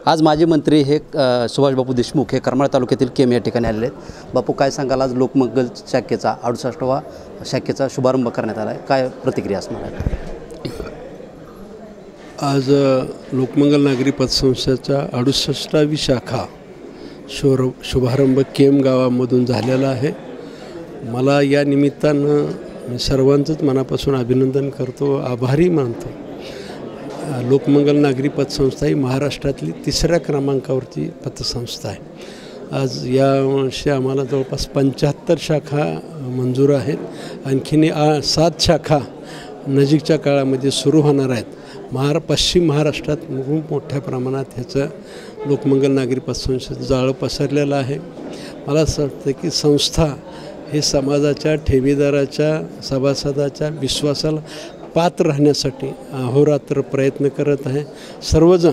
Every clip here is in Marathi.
आज माजी मंत्री हे सुभाष बापू देशमुख हे करमाळ तालुक्यातील केम या ठिकाणी आलेले आहेत। बापू, काय सांगाल, आज लोकमंगल शाखेचा 68वा शाखेचा शुभारंभ करण्यात आला आहे, काय प्रतिक्रिया असणार आहे? आज लोकमंगल नागरी पतसंस्थेचा 68वी शाखा शुभारंभ केम गावामधून झालेला आहे। मला या निमित्तानं मी सर्वांचंच मनापासून अभिनंदन करतो, आभारी मानतो। लोकमंगल नागरी पतसंस्था ही महाराष्ट्रातली 3ऱ्या क्रमांकावरची पतसंस्था आहे। आज या वर्षी आम्हाला जवळपास 75 शाखा मंजूर आहेत। आणखीन 7 शाखा नजीकच्या काळामध्ये सुरू होणार आहेत। पश्चिम महाराष्ट्रात खूप मोठ्या प्रमाणात ह्याचं लोकमंगल नागरी पतसंस्थेचं जाळं पसरलेलं आहे। मला असं वाटतं की संस्था हे समाजाच्या, ठेवीदाराच्या, सभासदाच्या विश्वासाला पात्र राहण्यासाठी अहोरात्र प्रयत्न करत आहे। सर्वजण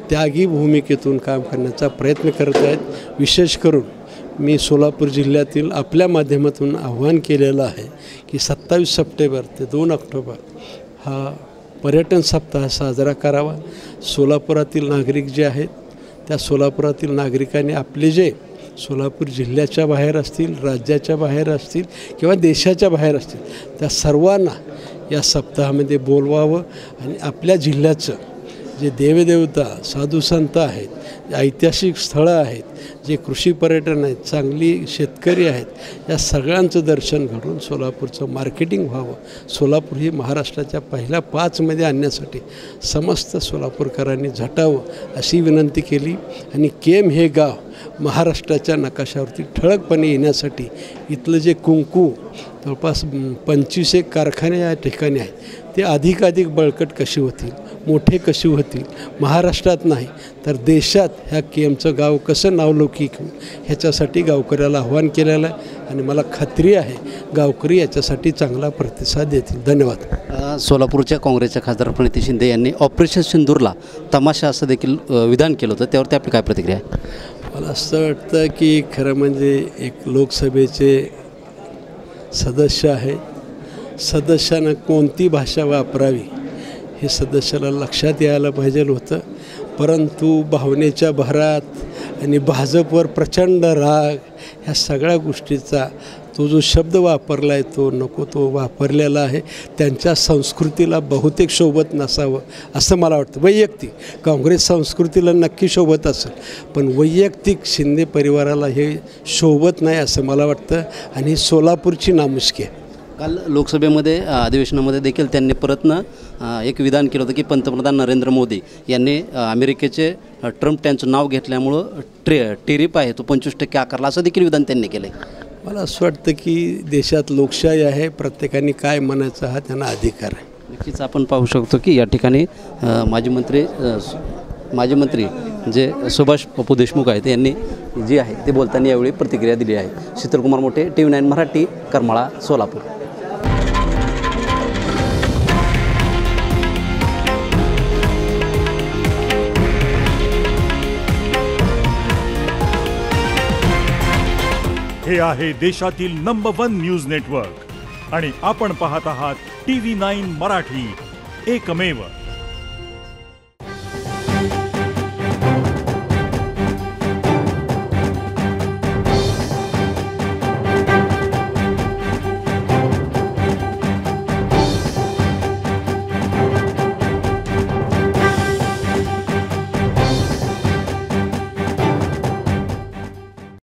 त्यागी भूमिकेतून काम करण्याचा प्रयत्न करत आहेत। विशेष करून मी सोलापूर जिल्ह्यातील आपल्या माध्यमातून आव्हान केलेलं आहे की 27 सप्टेंबर ते 2 ऑक्टोबर हा पर्यटन सप्ताह साजरा करावा। सोलापुरातील नागरिक जे आहेत त्या सोलापुरातील नागरिकांनी आपले जे सोलापूर जिल्ह्याच्या बाहेर असतील, राज्याच्या बाहेर असतील किंवा देशाच्या बाहेर असतील, त्या सर्वांना या सप्ताहामध्ये बोलवावं आणि आपल्या जिल्ह्याचं जे देवदेवता, साधुसंत आहेत, ऐतिहासिक स्थळं आहेत, जे कृषी पर्यटन आहेत, चांगली शेतकरी आहेत, या सगळ्यांचं दर्शन घडून सोलापूरचं मार्केटिंग व्हावं। सोलापूर ही महाराष्ट्राच्या पहिल्या 5मध्ये आणण्यासाठी समस्त सोलापूरकरांनी झटावं अशी विनंती केली। आणि केम हे गाव महाराष्ट्राच्या नकाशावरती ठळकपणे येण्यासाठी इथलं जे कुंकू जवळपास 25 कारखाने या ठिकाणी आहेत, ते अधिकाधिक बळकट कशी होतील, मोठे कशी होतील, महाराष्ट्रात नाही तर देशात ह्या केमचं गाव कसं नावलौकिक ह्याच्यासाठी गावकऱ्याला आव्हान केलेलं आहे। आणि मला खात्री आहे गावकरी याच्यासाठी चांगला प्रतिसाद देतील। धन्यवाद। सोलापूरच्या काँग्रेसच्या खासदार प्रणिती शिंदे यांनी ऑपरेशन सिंदूरला तमाशा असं देखील विधान केलं होतं, त्यावरती आपली काय प्रतिक्रिया आहे? मला असं वाटतं की खरं म्हणजे एक लोकसभेचे सदस्य आहे, सदस्यानं कोणती भाषा वापरावी हे सदस्याला लक्षात यायला पाहिजे होतं। परंतु भावनेच्या भरात आणि भाजपवर प्रचंड राग ह्या सगळ्या गोष्टीचा तो जो शब्द वापरला आहे तो नको तो वापरलेला आहे। त्यांच्या संस्कृतीला बहुतेक शोभत नसावं असं मला वाटतं। वैयक्तिक काँग्रेस संस्कृतीला नक्की शोभत असेल, पण वैयक्तिक शिंदे परिवाराला हे शोभत नाही असं मला वाटतं आणि ही सोलापूरची नामुष्की आहे। काल लोकसभेमध्ये अधिवेशनामध्ये देखील त्यांनी एक विधान केलं होतं की पंतप्रधान नरेंद्र मोदी यांनी अमेरिकेचे ट्रम्प त्यांचं नाव घेतल्यामुळं टेरिफ आहे तो 25% आकारला, असं देखील विधान त्यांनी केलं आहे। मला असं वाटतं की देशात लोकशाही आहे, प्रत्येकाने काय म्हणायचं हा त्यांना अधिकार आहे। नक्कीच आपण पाहू शकतो की या ठिकाणी माजी मंत्री जे सुभाष बापू देशमुख आहेत यांनी जी आहे ते बोलताना यावेळी प्रतिक्रिया दिली आहे। शीतलकुमार मोठे, TV9 मराठी, करमाळा, सोलापूर। हे आहे देशातील नंबर 1 न्यूज नेटवर्क आणि आपण पाहत आहात TV9 मराठी, एकमेव।